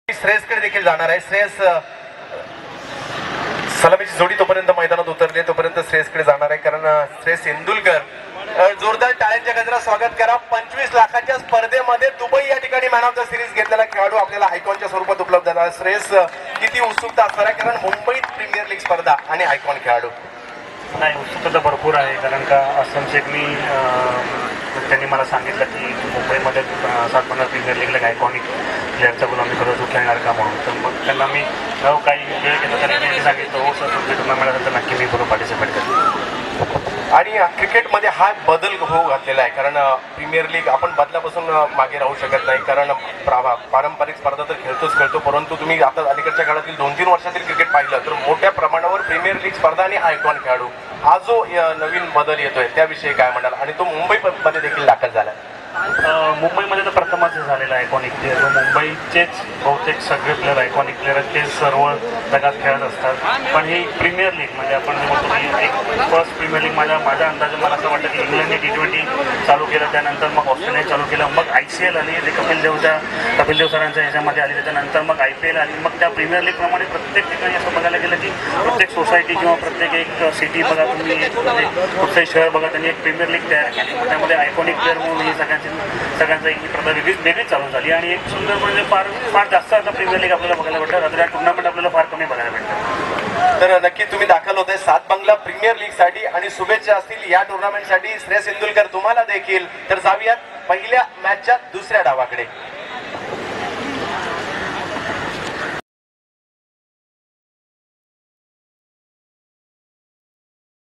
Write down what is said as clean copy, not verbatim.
श्रेयसकडे देखील जाणार आहे। श्रेयस सलामीची जोडी तोपर्यंत मैदानात उतरली तोपर्यंत श्रेयसकडे जाणार आहे, कारण श्रेयस इंदुलकर जोरदार टाळ्यांच्या गजरात स्वागत करा। 25 लाखाच्या स्पर्धेमध्ये दुबई या ठिकाणी मॅन ऑफ द सिरीज घेतलेला खेळाडू आपल्याला आयकॉनच्या स्वरूपात उपलब्ध झाला। श्रेयस किती उत्सुकता असणार आहे, कारण मुंबईत प्रीमियर लीग स्पर्धा आणि आयकॉन खेळाडू नाही, उत्सुकता भरपूर आहे। कारण का असम शेखनी त्यांनी मला सांगितलं की मुंबईमध्ये 7-15 प्रीमियर लीगला आयकॉनिक प्लेअरचा बोलून आम्ही खरंच खेळणार का म्हणून, तर मग त्यांना मी काही वेळ घेतला त्यांनी मी सांगितलं हो सर तुमच्या टुर्नामेंट तर नक्की मी बरोबर पार्टिसिपेट करेन। आणि क्रिकेटमध्ये हा बदल होऊ घातलेला आहे, कारण प्रीमियर लीग आपण बदलापासून मागे राहू शकत नाही, कारण पारंपरिक स्पर्धा तर खेळतो, परंतु तुम्ही आता अलीकडच्या काळातील 2-3 वर्षातील क्रिकेट पाहिलं तर मोठ्या प्रमाणावर प्रीमियर लीग स्पर्धा आणि आयकॉन खेळाडू हा जो नवीन बदल येतोय त्याविषयी काय म्हणाल, आणि तो मुंबईमध्ये देखील दाखल झाला। मुंबईमध्ये तर प्रथमच झालेला आहे आयकॉनिक प्लेअर। मुंबईचेच बहुतेक सगळे प्लेअर आयकॉनिक प्लेअर आहेत, ते सर्व जगात खेळत असतात। पण ही प्रीमियर लीग म्हणजे आपण जे म्हणतो की एक फर्स्ट प्रीमियर लीग माझ्या अंदाजे मला असं वाटतं की इंग्लंडने T20 चालू केलं, त्यानंतर मग ऑस्ट्रेलियाने चालू केलं, मग ICL आली जे कपिल देव सरांच्या ह्याच्यामध्ये आली, त्याच्यानंतर मग IPL आली, मग त्या प्रीमियर लीगप्रमाणे प्रत्येक ठिकाणी असं बघायला गेलं की प्रत्येक सोसायटी किंवा प्रत्येक एक सिटी बघा तुम्ही म्हणजे कुठचंही शहर बघा त्यांनी एक प्रीमियर लीग तयार केली, त्यामध्ये आयकॉनिक प्लेअर म्हणून ही सगळ्यांचा ही प्रथा वेगळीच चालू झाली आणि एक सुंदर म्हणजे फार जास्त आता प्रीमियर लीग आपल्याला बघायला भेटतं, रद्रा टुर्नामेंट आपल्याला फार कमी बघायला भेटतं। तर नक्की तुम्ही दाखल होत आहे 7 बंगला प्रीमियर लीग साठी आणि शुभेच्छा असतील या टुर्नामेंटसाठी श्रेयस इंदुलकर तुम्हाला देखील। तर जाऊयात पहिल्या मॅचच्या दुसऱ्या डावाकडे।